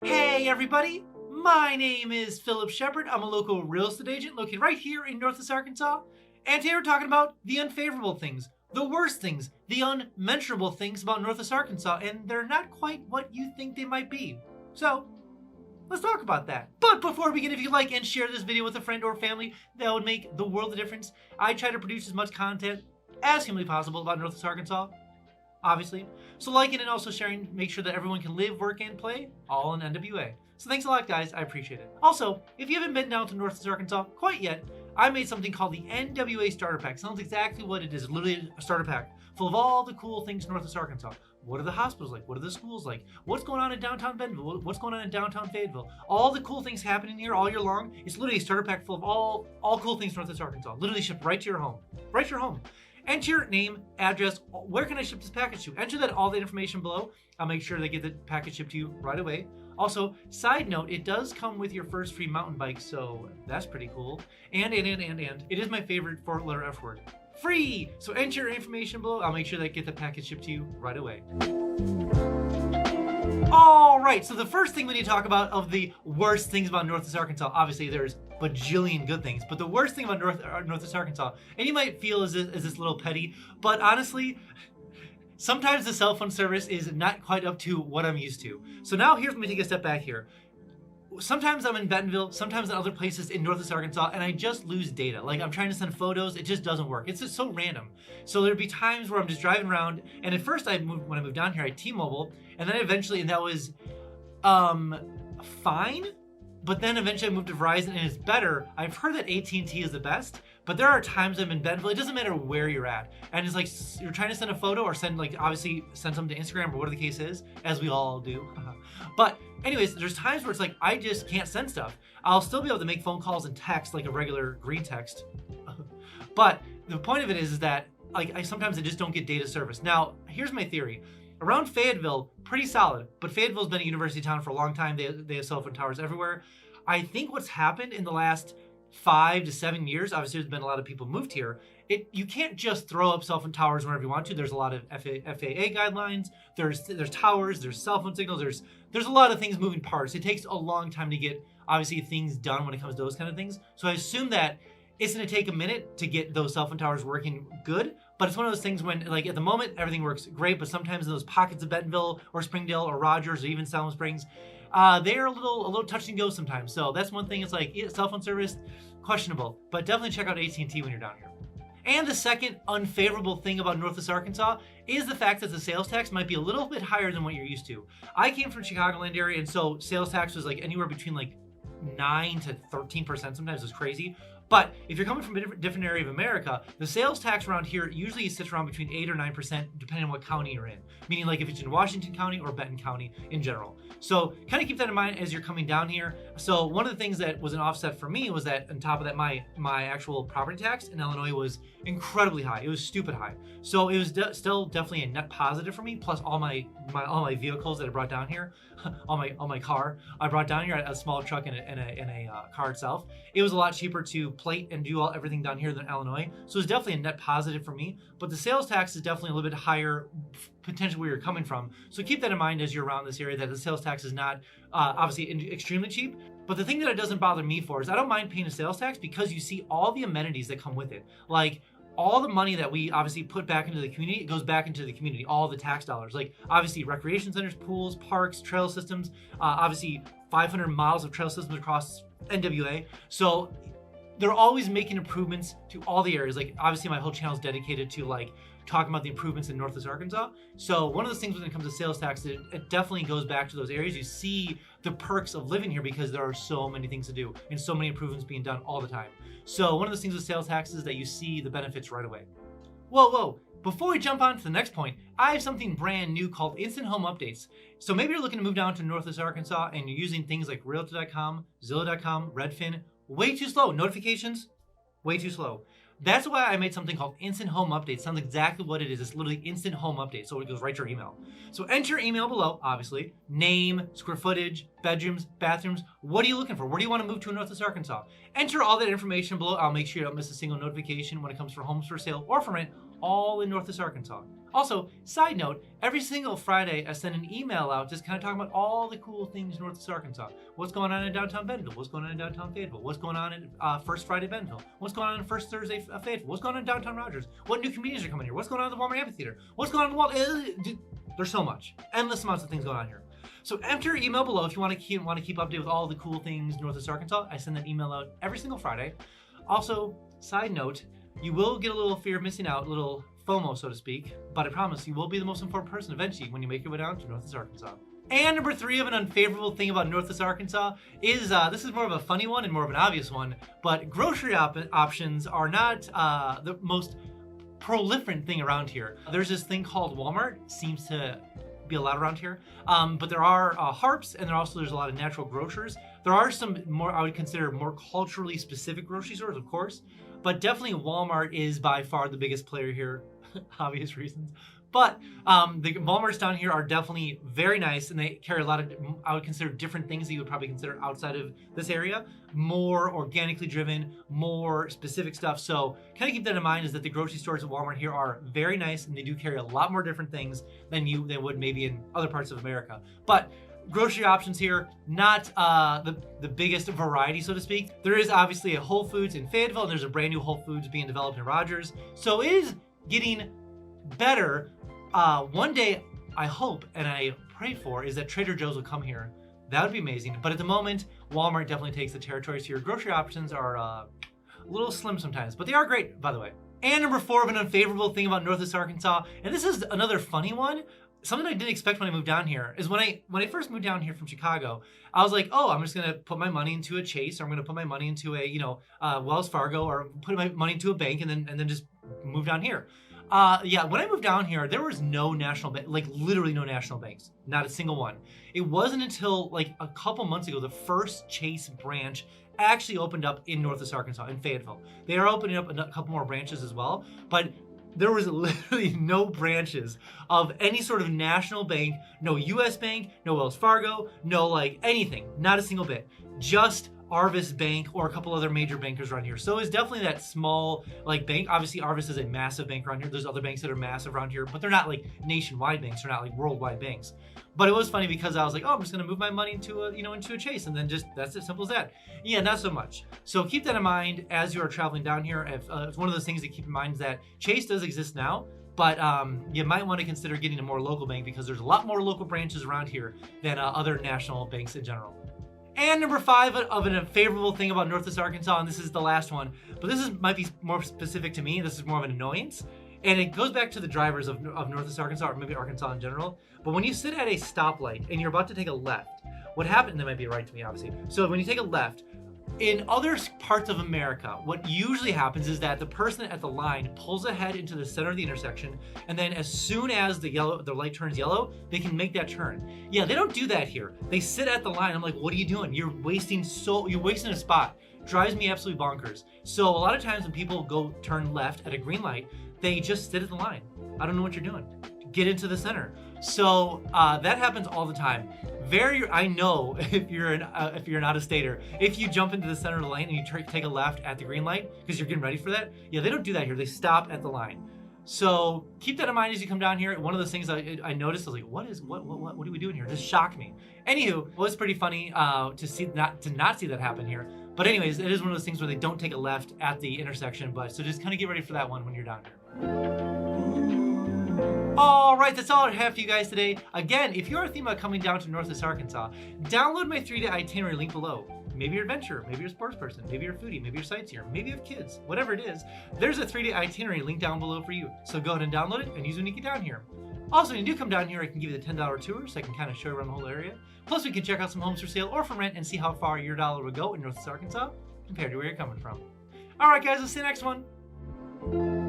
Hey everybody, my name is Phillip Shepard. I'm a local real estate agent located right here in Northwest Arkansas. And today we're talking about the unfavorable things, the worst things, the unmentionable things about Northwest Arkansas, and they're not quite what you think they might be. So, let's talk about that. But before we begin, if you like and share this video with a friend or family, that would make the world of difference. I try to produce as much content as humanly possible about Northwest Arkansas, obviously. So liking and also sharing, make sure that everyone can live, work, and play all in NWA. So thanks a lot, guys. I appreciate it. Also, if you haven't been down to Northwest Arkansas quite yet, I made something called the NWA Starter Pack. Sounds exactly what it is. Literally a starter pack full of all the cool things in Northwest Arkansas. What are the hospitals like? What are the schools like? What's going on in downtown Bentonville? What's going on in downtown Fayetteville? All the cool things happening here all year long. It's literally a starter pack full of all cool things in Northwest Arkansas. Literally shipped right to your home. Right to your home. Enter your name, address, where can I ship this package to? Enter all that information below. I'll make sure they get the package shipped to you right away. Also, side note, it does come with your first free mountain bike, so that's pretty cool. And it is my favorite 4-letter F word. Free! So enter your information below. I'll make sure they get the package shipped to you right away. Alright, so the first thing we need to talk about of the worst things about Northwest Arkansas, obviously there's bajillion good things, but the worst thing about Northwest Arkansas, and you might feel is this little petty, but honestly, sometimes the cell phone service is not quite up to what I'm used to. So now let me take a step back here. Sometimes I'm in Bentonville, sometimes in other places in Northwest Arkansas, and I just lose data. Like I'm trying to send photos, it just doesn't work. It's just so random. So there'd be times where I'm just driving around, and at first when I moved down here, I had T-Mobile, and then eventually, and that was fine. But then eventually I moved to Verizon, and it's better. I've heard that AT&T is the best, but there are times I'm in Bentonville. It doesn't matter where you're at, and it's like you're trying to send a photo or send obviously send something to Instagram or whatever the case is, as we all do. But anyways, there's times where it's like I just can't send stuff. I'll still be able to make phone calls and text like a regular green text, but the point of it is that sometimes I just don't get data service. Now here's my theory. Around Fayetteville, pretty solid, but Fayetteville's been a university town for a long time. They have cell phone towers everywhere. I think what's happened in the last 5 to 7 years, obviously there's been a lot of people moved here. You can't just throw up cell phone towers whenever you want to. There's a lot of FAA guidelines. There's towers. There's cell phone signals. There's a lot of things moving parts. It takes a long time to get obviously things done when it comes to those kind of things. So I assume that it's going to take a minute to get those cell phone towers working good. But it's one of those things when, at the moment, everything works great, but sometimes in those pockets of Bentonville or Springdale or Rogers or even Salem Springs, they're a little touch and go sometimes. So that's one thing. It's cell phone service, questionable. But definitely check out AT&T when you're down here. And the second unfavorable thing about Northwest Arkansas is the fact that the sales tax might be a little bit higher than what you're used to. I came from Chicagoland area, and so sales tax was anywhere between 9 to 13%. Sometimes it's crazy. But if you're coming from a different area of America, the sales tax around here usually sits around between 8 or 9%, depending on what county you're in. Meaning if it's in Washington County or Benton County in general. So kind of keep that in mind as you're coming down here. So one of the things that was an offset for me was that on top of that, my actual property tax in Illinois was incredibly high. It was stupid high. So it was still definitely a net positive for me. Plus all my vehicles that I brought down here, all my car I brought down here, a small truck and a car itself. It was a lot cheaper to plate and do everything down here than Illinois. So it's definitely a net positive for me. But the sales tax is definitely a little bit higher, potentially where you're coming from. So keep that in mind as you're around this area, that the sales tax is not obviously extremely cheap. But the thing that it doesn't bother me for is I don't mind paying a sales tax because you see all the amenities that come with it. All the money that we obviously put back into the community, it goes back into the community, all the tax dollars. Obviously recreation centers, pools, parks, trail systems, obviously 500 miles of trail systems across NWA. So they're always making improvements to all the areas. Obviously my whole channel is dedicated to talking about the improvements in Northwest Arkansas. So one of those things when it comes to sales tax, it definitely goes back to those areas. You see the perks of living here because there are so many things to do and so many improvements being done all the time. So one of those things with sales taxes is that you see the benefits right away. Whoa. Before we jump on to the next point, I have something brand new called Instant Home Updates. So maybe you're looking to move down to Northwest Arkansas and you're using things like Realtor.com, Zillow.com, Redfin, way too slow. Notifications, way too slow. That's why I made something called Instant Home Updates. Sounds exactly what it is. It's literally Instant Home Update. So it goes right to your email. So enter your email below, obviously. Name, square footage, bedrooms, bathrooms. What are you looking for? Where do you want to move to in Northwest Arkansas? Enter all that information below. I'll make sure you don't miss a single notification when it comes for homes for sale or for rent all in Northwest Arkansas. Also, side note, every single Friday I send an email out just kind of talking about all the cool things in Northwest Arkansas. What's going on in downtown Bentonville? What's going on in downtown Fayetteville? What's going on in First Friday Bentonville? What's going on in First Thursday Fayetteville? What's going on in downtown Rogers? What new comedians are coming here? What's going on in the Walmart Amphitheater? What's going on in the Dude, there's so much. Endless amounts of things going on here. So enter your email below if you want to keep updated with all the cool things Northwest Arkansas. I send that email out every single Friday. Also, side note, you will get a little fear of missing out, a little FOMO, so to speak, but I promise you will be the most important person eventually when you make your way down to Northwest Arkansas. And number 3 of an unfavorable thing about Northwest Arkansas is, this is more of a funny one and more of an obvious one, but grocery options are not the most prolific thing around here. There's this thing called Walmart, seems to be a lot around here, but there are Harps, and there's a lot of natural grocers. There are some more, I would consider, more culturally specific grocery stores, of course, but definitely Walmart is by far the biggest player here, obvious reasons. But the Walmarts down here are definitely very nice, and they carry a lot of, I would consider, different things that you would probably consider outside of this area. More organically driven, more specific stuff. So kind of keep that in mind, is that the grocery stores at Walmart here are very nice, and they do carry a lot more different things than they would maybe in other parts of America. But grocery options here, not the biggest variety, so to speak. There is obviously a Whole Foods in Fayetteville, and there's a brand new Whole Foods being developed in Rogers. So it is getting better. One day, I hope and I pray for, is that Trader Joe's will come here. That would be amazing. But at the moment, Walmart definitely takes the territory. So your grocery options are a little slim sometimes, but they are great, by the way. And number 4 of an unfavorable thing about Northwest Arkansas, and this is another funny one, something I didn't expect when I moved down here, is when I first moved down here from Chicago, I was like, oh, I'm just gonna put my money into a Chase, or I'm gonna put my money into a Wells Fargo, or put my money into a bank, and then just move down here. Yeah, when I moved down here, there was no national bank, like literally no national banks, not a single one. It wasn't until like a couple months ago, the first Chase branch actually opened up in Northwest Arkansas, in Fayetteville. They are opening up a couple more branches as well, but there was literally no branches of any sort of national bank, no US Bank, no Wells Fargo, no like anything, not a single bit. Just Arvis Bank or a couple other major bankers around here. So it's definitely that small like bank. Obviously Arvis is a massive bank around here. There's other banks that are massive around here, but they're not like nationwide banks. They're not like worldwide banks. But it was funny because I was like, oh, I'm just gonna move my money into a Chase, and then just, that's as simple as that. Yeah, not so much. So keep that in mind as you are traveling down here. If it's one of those things to keep in mind, is that Chase does exist now, but you might want to consider getting a more local bank, because there's a lot more local branches around here than other national banks in general. And number 5 of an unfavorable thing about Northwest Arkansas, and this is the last one, but might be more specific to me. This is more of an annoyance, and it goes back to the drivers of Northwest Arkansas, or maybe Arkansas in general. But when you sit at a stoplight and you're about to take a left, what happens, and that might be right to me, obviously. So when you take a left, in other parts of America, what usually happens is that the person at the line pulls ahead into the center of the intersection, and then as soon as the light turns yellow, they can make that turn. Yeah, they don't do that here. They sit at the line. I'm like, what are you doing? You're wasting a spot. Drives me absolutely bonkers. So a lot of times when people go turn left at a green light, they just sit at the line. I don't know what you're doing. Get into the center. So that happens all the time. I know if you're an out-of-stater, if you jump into the center of the lane and you take a left at the green light because you're getting ready for that, yeah, they don't do that here. They stop at the line. So keep that in mind as you come down here. One of those things I noticed, I was like, what are we doing here? This shocked me. Anywho, it was pretty funny to not see that happen here. But anyways, it is one of those things where they don't take a left at the intersection. So just kind of get ready for that one when you're down here. All right, that's all I have for you guys today. Again, if you're thinking about coming down to Northwest Arkansas, download my 3-day itinerary link below. Maybe you're an adventurer, maybe you're a sports person, maybe you're a foodie, maybe you're a sightseer, maybe you have kids, whatever it is, there's a 3-day itinerary link down below for you. So go ahead and download it and use it when you get down here. Also, when you do come down here, I can give you the $10 tour, so I can kind of show you around the whole area. Plus, we can check out some homes for sale or for rent and see how far your dollar would go in Northwest Arkansas compared to where you're coming from. All right, guys, we'll see you next one.